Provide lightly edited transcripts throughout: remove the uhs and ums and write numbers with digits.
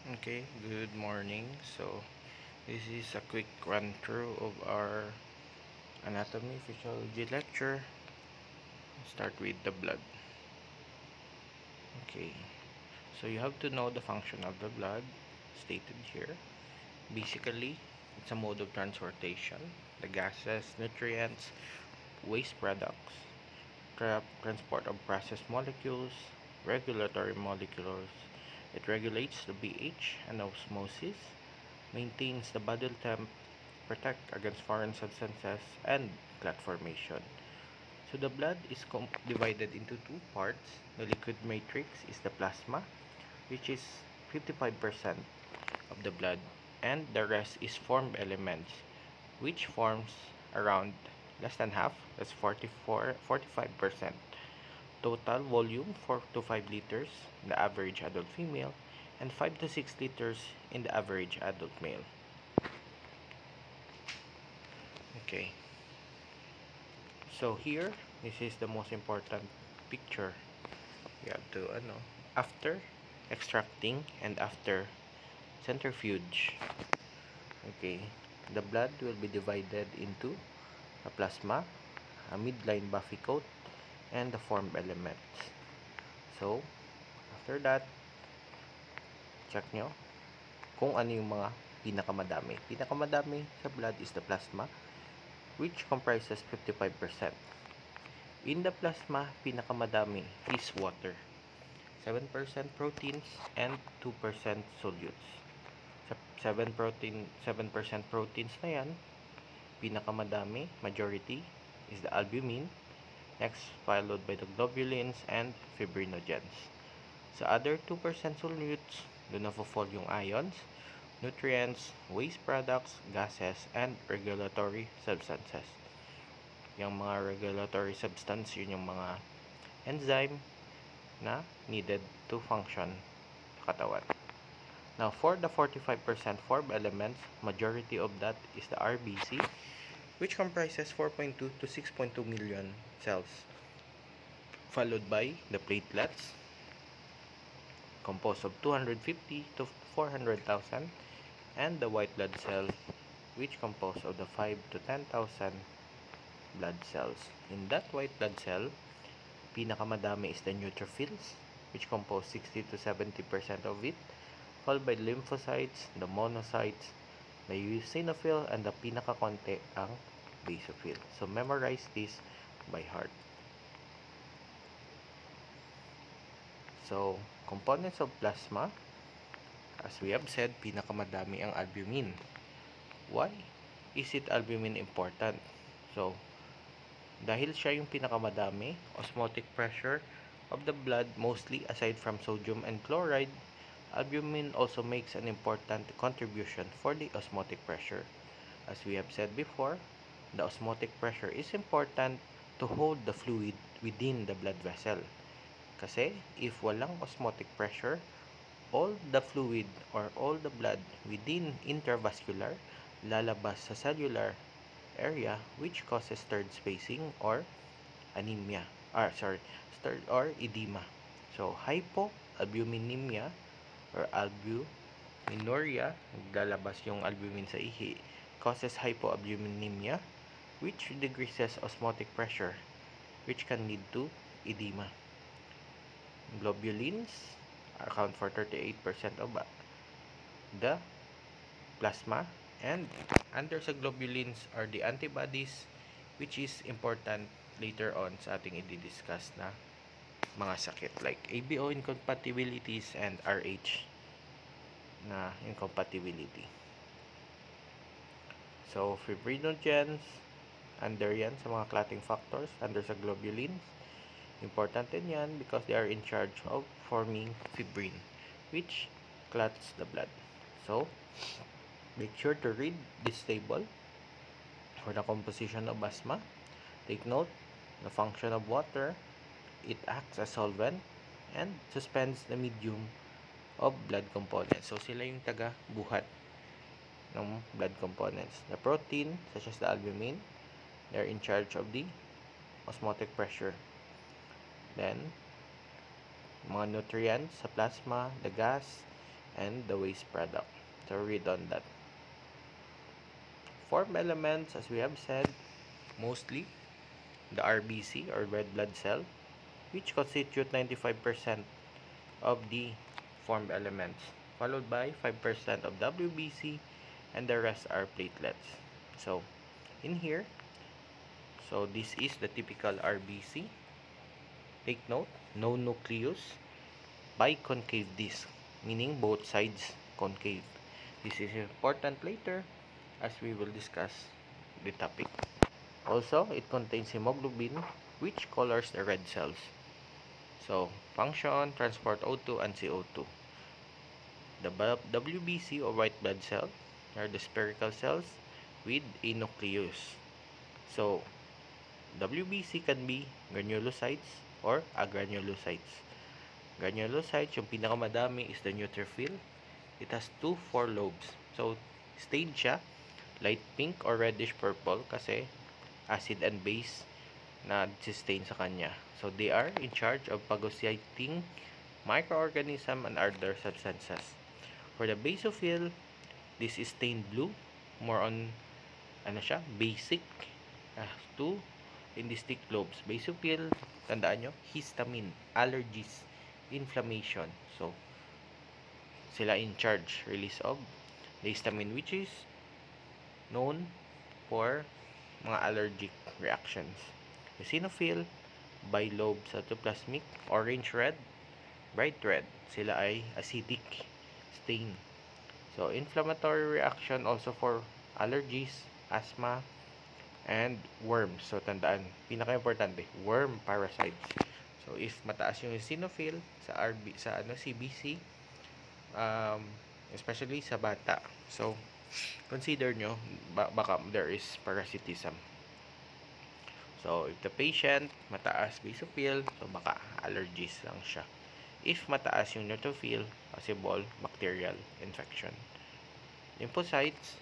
Okay, good morning. So, this is a quick run through of our anatomy physiology lecture. Start with the blood. Okay, so you have to know the function of the blood stated here. Basically, it's a mode of transportation. The gases, nutrients, waste products, transport of processed molecules, regulatory molecules. It regulates the pH and osmosis, maintains the body temp, protect against foreign substances, and clot formation. So the blood is divided into two parts. The liquid matrix is the plasma, which is 55% of the blood, and the rest is formed elements, which forms around less than half, that's 45%. Total volume 4 to 5 liters in the average adult female, and 5 to 6 liters in the average adult male. Okay, so here, this is the most important picture. You have to, after extracting and after centrifuge, okay, the blood will be divided into a plasma, a midline buffy coat, and the formed elements. So, after that, check nyo kung ano yung mga pinakamadami. Pinakamadami sa blood is the plasma, which comprises 55%. In the plasma, pinakamadami is water. 7% proteins and 2% solutes. Sa 7% proteins na yan, pinakamadami, majority, is the albumin. Next, followed by the globulins and fibrinogens. Sa other 2% solutes, doon na fall yung ions, nutrients, waste products, gases, and regulatory substances. Yung mga regulatory substance, yun yung mga enzyme na needed to function sa katawan. Now, for the 45% formed elements, majority of that is the RBC, which comprises 4.2 to 6.2 million cells, followed by the platelets, composed of 250 to 400,000, and the white blood cell, which composed of the 5 to 10,000 blood cells. In that white blood cell, pinakamadami is the neutrophils, which compose 60 to 70% of it, followed by lymphocytes, the monocytes, the eosinophil, and the pinakakonti ang basophil. So, memorize this by heart. So, components of plasma, as we have said, pinakamadami ang albumin. Why is it albumin important? So, dahil siya yung pinakamadami, osmotic pressure of the blood, mostly aside from sodium and chloride, albumin also makes an important contribution for the osmotic pressure. As we have said before, the osmotic pressure is important to hold the fluid within the blood vessel. Kasi if walang osmotic pressure, all the fluid or all the blood within intravascular lalabas sa cellular area, which causes third spacing or anemia. Third or edema. So, hypoalbuminemia or albuminuria, naglalabas yung albumin sa ihi, causes hypoalbuminemia, which decreases osmotic pressure, which can lead to edema. Globulins account for 38% of the plasma, and under sa globulins are the antibodies, which is important later on sa ating i-discuss na mga sakit like ABO incompatibilities and RH na incompatibility. So, fibrinogens, under yan sa mga clotting factors, under sa globulins. Important din yan because they are in charge of forming fibrin, which clots the blood. So, make sure to read this table for the composition of plasma. Take note, the function of water, it acts as solvent and suspends the medium of blood components. So, sila yung taga-buhat ng blood components. The protein, such as the albumin, they're in charge of the osmotic pressure. Then, mga nutrients sa plasma, the gas, and the waste product. So read on that. Form elements, as we have said, mostly the RBC or red blood cell, which constitute 95% of the formed elements, followed by 5% of WBC, and the rest are platelets. So in here, so this is the typical RBC. Take note, no nucleus, biconcave disc, meaning both sides concave. This is important later as we will discuss the topic. Also, it contains hemoglobin, which colors the red cells. So, function, transport O2 and CO2. The WBC or white blood cell are the spherical cells with a nucleus. So, WBC can be granulocytes or agranulocytes. Granulocytes, yung pinakamadami is the neutrophil. It has 4 lobes. So, stage siya, light pink or reddish purple kasi acid and base na sustain sa kanya. So, they are in charge of phagocyting microorganism and other substances. For the basophil, this is stained blue. More on, basic. 2 indistinct lobes. Basophil, tandaan nyo, histamine, allergies, inflammation. So, sila in charge, release of the histamine, which is known for mga allergic reactions. Eosinophil, bilobe cytoplasmic, orange red, bright red. Sila ay acidic stain. So, inflammatory reaction also for allergies, asthma, and worms. So, tandaan, pinaka-importante, worm parasites. So, if mataas yung eosinophil sa CBC, especially sa bata. So, consider nyo, baka there is parasitism. So, if the patient mataas basophil, so baka allergies lang siya. If mataas yung neutrophil, possible bacterial infection. Lymphocytes,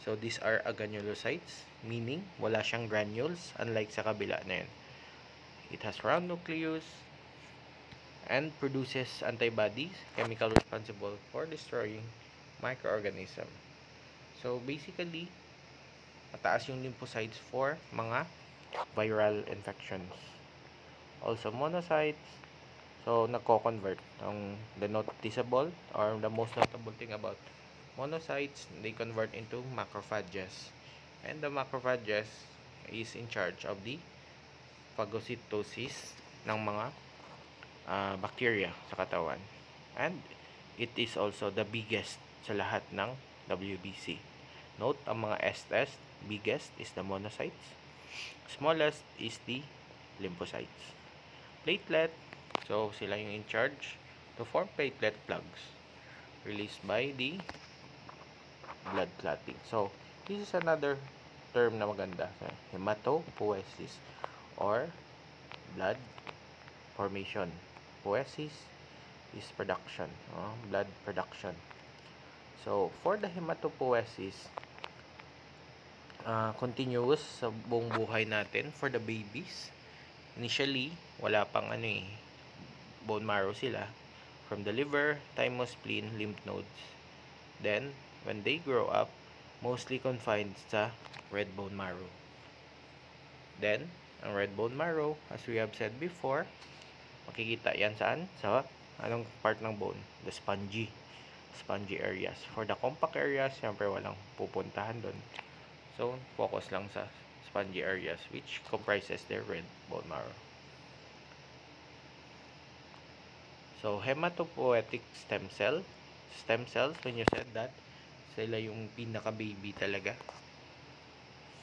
so these are agranulocytes, meaning wala siyang granules, unlike sa kabila na yan. It has round nucleus and produces antibodies, chemical responsible for destroying microorganism. So, basically, mataas yung lymphocytes for mga viral infections. Also, monocytes, so nagko-convert. The noticeable or the most notable thing about monocytes, they convert into macrophages. And the macrophages is in charge of the phagocytosis ng mga bacteria sa katawan. And it is also the biggest sa lahat ng WBC. Note, ang mga SS, biggest is the monocytes. Smallest is the lymphocytes. Platelet, so sila yung in charge to form platelet plugs released by the blood clotting. So, this is another term na maganda. Hematopoiesis or blood formation. Poiesis is production, blood production. So, for the hematopoiesis, continuous sa buong buhay natin for the babies. Initially, wala pang bone marrow sila. From the liver, thymus, spleen, lymph nodes. Then, when they grow up, mostly confined sa red bone marrow. Then, ang red bone marrow, as we have said before, makikita yan saan? Sa anong part ng bone? The spongy areas. For the compact areas, siyempre walang pupuntahan doon. So, focus lang sa spongy areas, which comprises their red bone marrow. So, hematopoietic stem cells, when you said that, sila yung pinaka-baby talaga.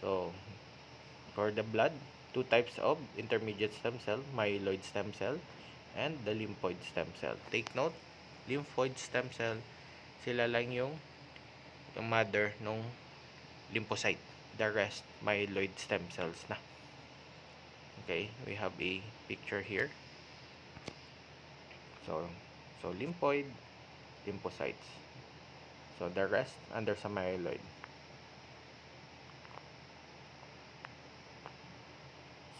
So, for the blood, 2 types of intermediate stem cell, myeloid stem cell, and the lymphoid stem cell. Take note, lymphoid stem cell, sila lang yung mother nung lymphocyte. The rest, myeloid stem cells na. Okay, we have a picture here. So lymphoid, lymphocytes. So, the rest, under sa myeloid.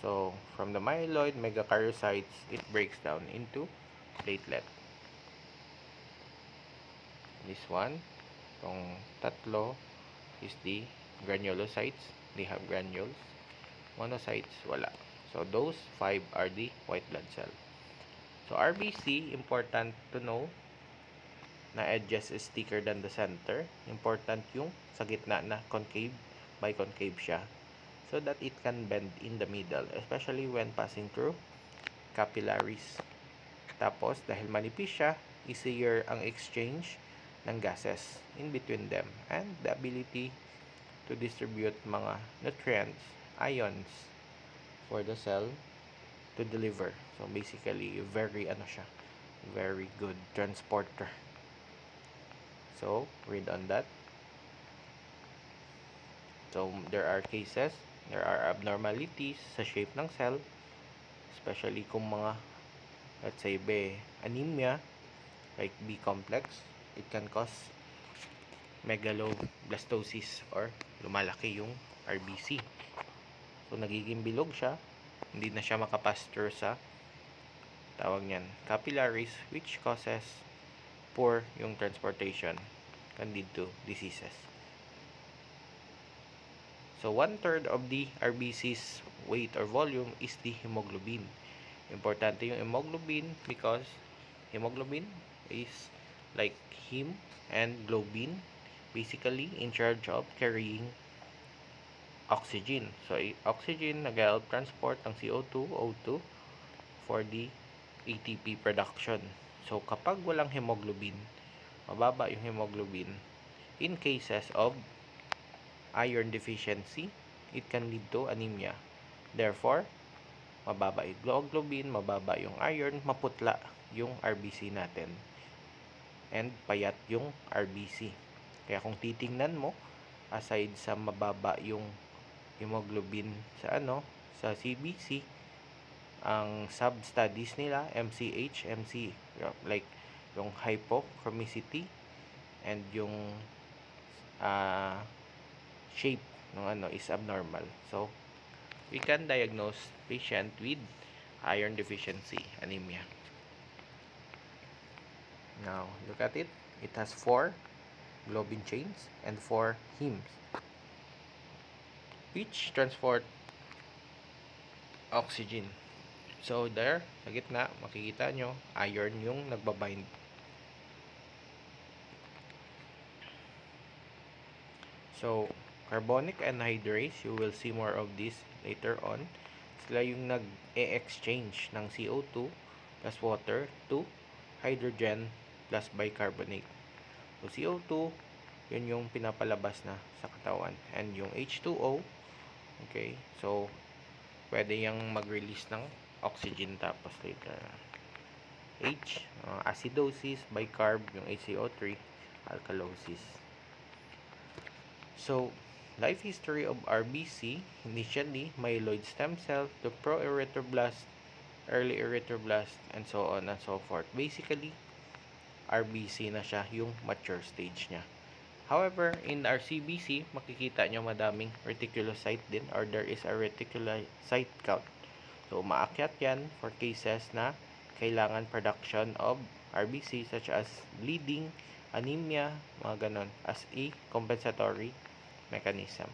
So, from the myeloid, megakaryocytes, it breaks down into platelet. This one, itong tatlo, is the granulocytes. They have granules. Monocytes, wala. So, those 5 are the white blood cell. So, RBC, important to know na edges is thicker than the center. Important yung sa gitna na concave, biconcave siya. So that it can bend in the middle, especially when passing through capillaries. Tapos, dahil manipis siya, easier ang exchange ng gases in between them and the ability to distribute mga nutrients, ions for the cell to deliver. So basically, very very good transporter. So, read on that. So, there are cases, there are abnormalities sa shape ng cell, especially kung mga, let's say, anemia, like B complex, it can cause megaloblastosis or lumalaki yung RBC. So, nagiging bilog siya, hindi na siya makapass through sa tawag niyan, capillaries, which causes poor yung transportation, can lead to diseases. So, 1/3 of the RBC's weight or volume is the hemoglobin. Importante yung hemoglobin because hemoglobin is like heme and globin, basically in charge of carrying oxygen. So, oxygen nag-help transport ng CO2, O2 for the ATP production. So, kapag walang hemoglobin, mababa yung hemoglobin, in cases of iron deficiency, it can lead to anemia. Therefore, mababa yung globin, mababa yung iron, maputla yung RBC natin. And payat yung RBC. Kaya kung titingnan mo, aside sa mababa yung hemoglobin sa CBC, ang sub-studies nila, MCH, like yung hypochromicity and yung shape ng is abnormal. So, we can diagnose patient with iron deficiency anemia. Now, look at it. It has 4 globin chains and 4 hemes, which transport oxygen. So, there, sa gitna, makikita nyo, iron yung nagbabind. So, carbonic anhydrase, you will see more of this later on. Sila yung nag-e-exchange ng CO2 plus water to hydrogen plus bicarbonate. So, CO2, yun yung pinapalabas na sa katawan. And yung H2O, okay, so, pwede yung mag-release ng oxygen tapos later acidosis, bicarb, yung HCO3, alkalosis. So, life history of RBC, initially, myeloid stem cell to pro-erythroblast, early erythroblast, and so on and so forth. Basically, RBC na siya yung mature stage niya. However, in our CBC, makikita nyo madaming reticulocyte din, or there is a reticulocyte count. So, maakyat yan for cases na kailangan production of RBC such as bleeding, anemia, mga ganon, as a compensatory mechanism.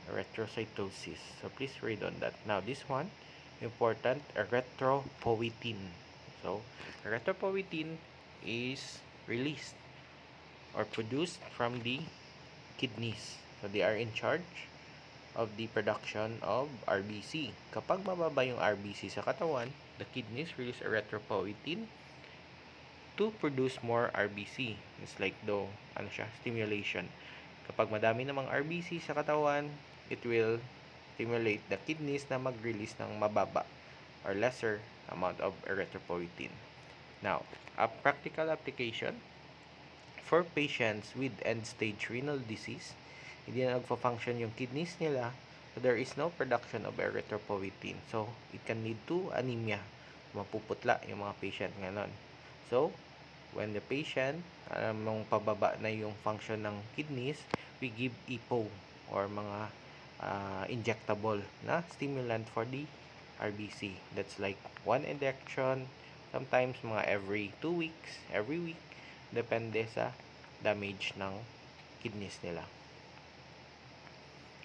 Erythrocytosis. So, please read on that. Now, this one, important, erythropoietin. So, erythropoietin is released or produced from the kidneys. So, they are in charge of the production of RBC. Kapag mababa yung RBC sa katawan, the kidneys release erythropoietin to produce more RBC. It's like stimulation. Kapag madami namang RBC sa katawan, it will stimulate the kidneys na mag-release ng mababa or lesser amount of erythropoietin. Now, a practical application for patients with end-stage renal disease, hindi na nagfa-function yung kidneys nila, so there is no production of erythropoietin. So, it can lead to anemia. Mapuputla yung mga patient ngayon. So, when the patient, nung pababa na yung function ng kidneys, we give EPO or mga injectable na stimulant for the RBC. That's like 1 injection, sometimes mga every 2 weeks, every week, depende sa damage ng kidneys nila.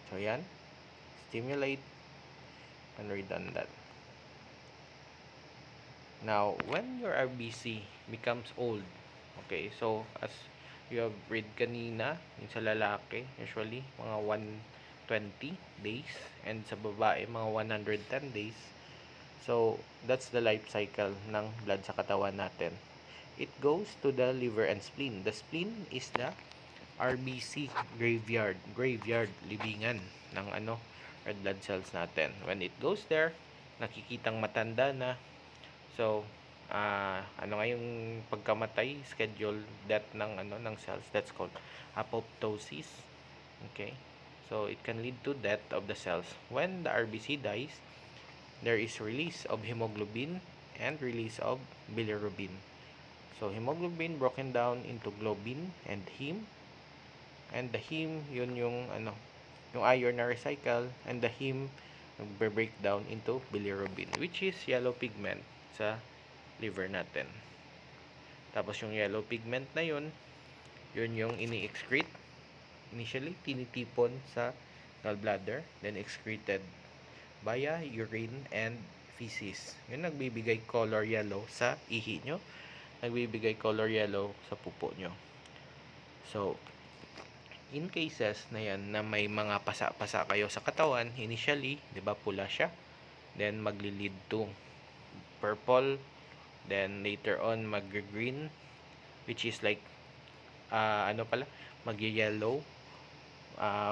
So, yan. Stimulate and redundant. Now, when your RBC becomes old, okay, so as you have read kanina, yung sa lalaki, usually, mga 120 days, and sa babae, mga 110 days. So, that's the life cycle ng blood sa katawan natin. It goes to the liver and spleen. The spleen is the RBC graveyard, libingan ng red blood cells natin. When it goes there, nakikitang matanda na. So, ano nga yung pagkamatay, scheduled death ng cells, that's called apoptosis. Okay? So, it can lead to death of the cells. When the RBC dies, there is release of hemoglobin and release of bilirubin. So, hemoglobin broken down into globin and heme. And the heme, yun yung iron na recycle, and the heme break down into bilirubin, which is yellow pigment sa liver natin. Tapos yung yellow pigment na yun yung ini-excrete. Initially, tinitipon sa gallbladder, then excreted via urine and feces. Yun nagbibigay color yellow sa ihi nyo, nagbibigay color yellow sa pupo nyo. So, in cases na yan na may mga pasa-pasa kayo sa katawan, initially, 'di ba, pula siya. Then magli-lead to purple, then later on mag-green, which is like mag-yellow,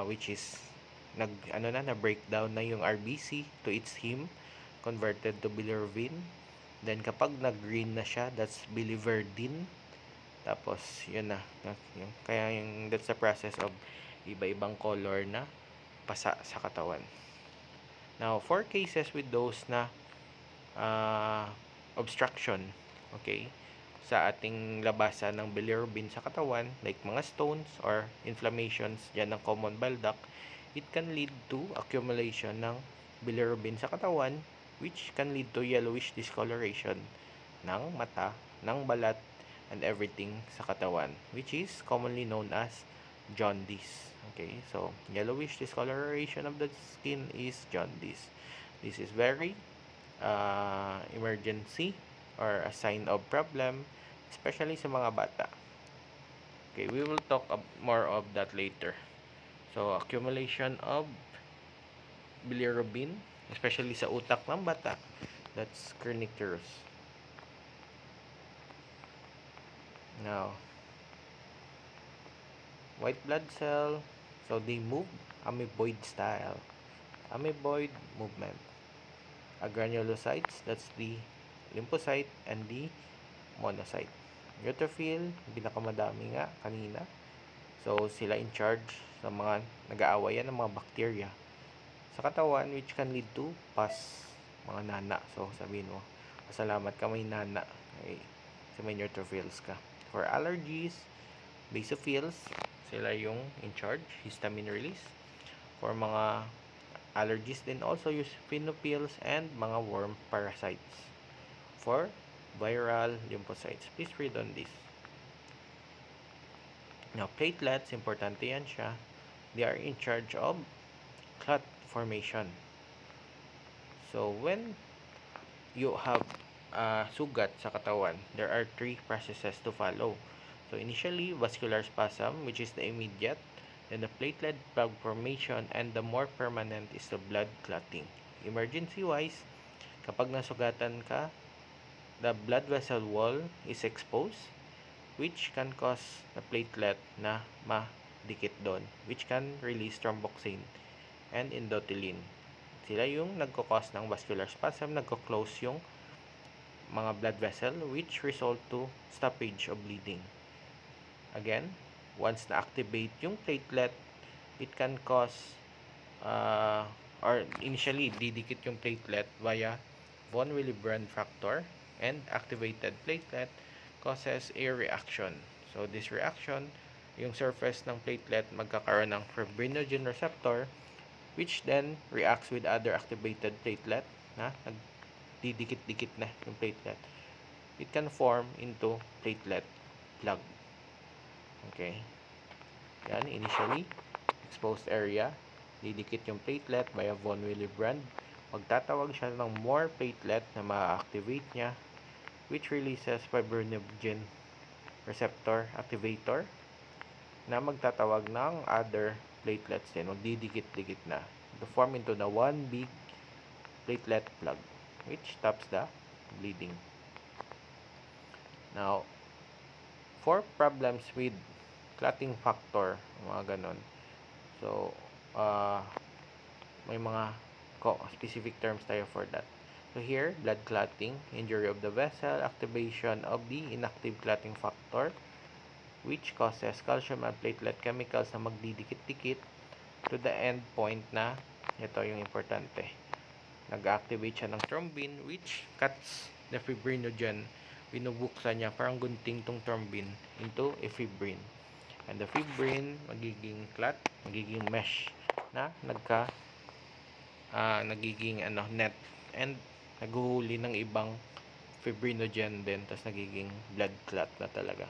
which is na breakdown na yung RBC to its heme, converted to bilirubin. Then kapag nag-green na siya, that's biliverdin. Tapos, yun na. Kaya that's the process of iba-ibang color na pasa sa katawan. Now, for cases with those na obstruction, okay, sa ating labasan ng bilirubin sa katawan, like mga stones or inflammations dyan ng common bile duct, it can lead to accumulation ng bilirubin sa katawan, which can lead to yellowish discoloration ng mata, ng balat, and everything sa katawan, which is commonly known as jaundice. Okay, so yellowish discoloration of the skin is jaundice. This is very emergency or a sign of problem, especially sa mga bata. Okay, we will talk more of that later. So, accumulation of bilirubin, especially sa utak ng bata, that's kernicterus. Now, white blood cell, so they move amoeboid style. Amoeboid movement. Granulocytes, that's the lymphocyte and the monocyte. Neutrophil, pinakamadami nga kanina. So, sila in charge sa mga nag-aawayan ng mga bacteria sa katawan, which can lead to pus, mga nana. So, sabihin mo, pasalamat ka may nana. Okay. So, may neutrophils ka. For allergies, basophils, sila yung in charge, histamine release. For mga allergies din also, eosinophils and mga worm parasites. For viral lymphocytes, please read on this. Now, platelets, importante yan siya. They are in charge of clot formation. So, when you have sugat sa katawan, there are 3 processes to follow. So, initially, vascular spasm, which is the immediate, then the platelet plug formation, and the more permanent is the blood clotting. Emergency-wise, kapag nasugatan ka, the blood vessel wall is exposed, which can cause the platelet na madikit doon, which can release thromboxane and endothelin. Sila yung nagko-cause ng vascular spasm, nagko-close yung mga blood vessel, which result to stoppage of bleeding. Again, once na-activate yung platelet, it can cause or initially didikit yung platelet via von Willebrand factor, and activated platelet causes a reaction. So this reaction, yung surface ng platelet magkakaroon ng fibrinogen receptor, which then reacts with other activated platelet na nagdidikit-dikit na yung platelet. It can form into platelet plug. Okay. Yan, initially, exposed area. Didikit yung platelet via von Willebrand. Magtatawag siya ng more platelet na ma-activate niya, which releases fibrinogen receptor activator na magtatawag ng other platelets din. Magdidikit-dikit na to form into the one big platelet plug, which stops the bleeding. Now, for problems with clotting factor, mga ganon. So, may mga specific terms tayo for that. So here, blood clotting, injury of the vessel, activation of the inactive clotting factor, which causes calcium and platelet chemicals na magdidikit-dikit to the end point na, ito yung importante, nag-activate siya ng thrombin, which cuts the fibrinogen. Binubuksan niya, parang gunting tong thrombin into a fibrin. And the fibrin, magiging clot, magiging mesh na nagiging net, and naghuhuli ng ibang fibrinogen din, tapos nagiging blood clot na talaga.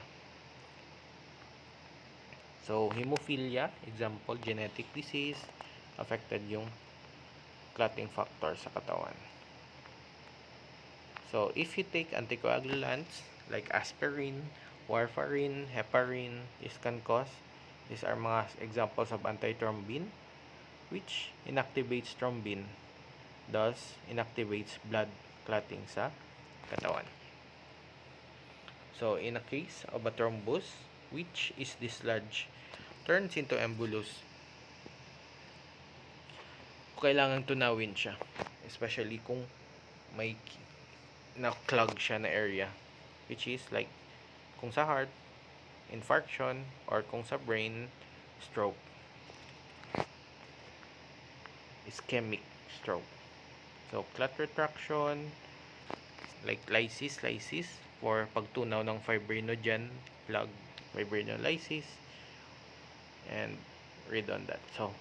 So, hemophilia, example, genetic disease, affected yung clotting factor sa katawan. So, if you take anticoagulants like aspirin, warfarin, heparin, this can cause, these are mga examples of antithrombin, which inactivates thrombin, thus inactivates blood clotting sa katawan. So, in a case of a thrombus, which is dislodged, turns into embolus, kailangan tunawin siya, especially kung may na-clog siya na area, which is like kung sa heart, infarction, or kung sa brain, stroke, ischemic stroke. So, clot retraction, like lysis for pagtunaw ng fibrinogen plug, fibrinolysis, and read on that. So,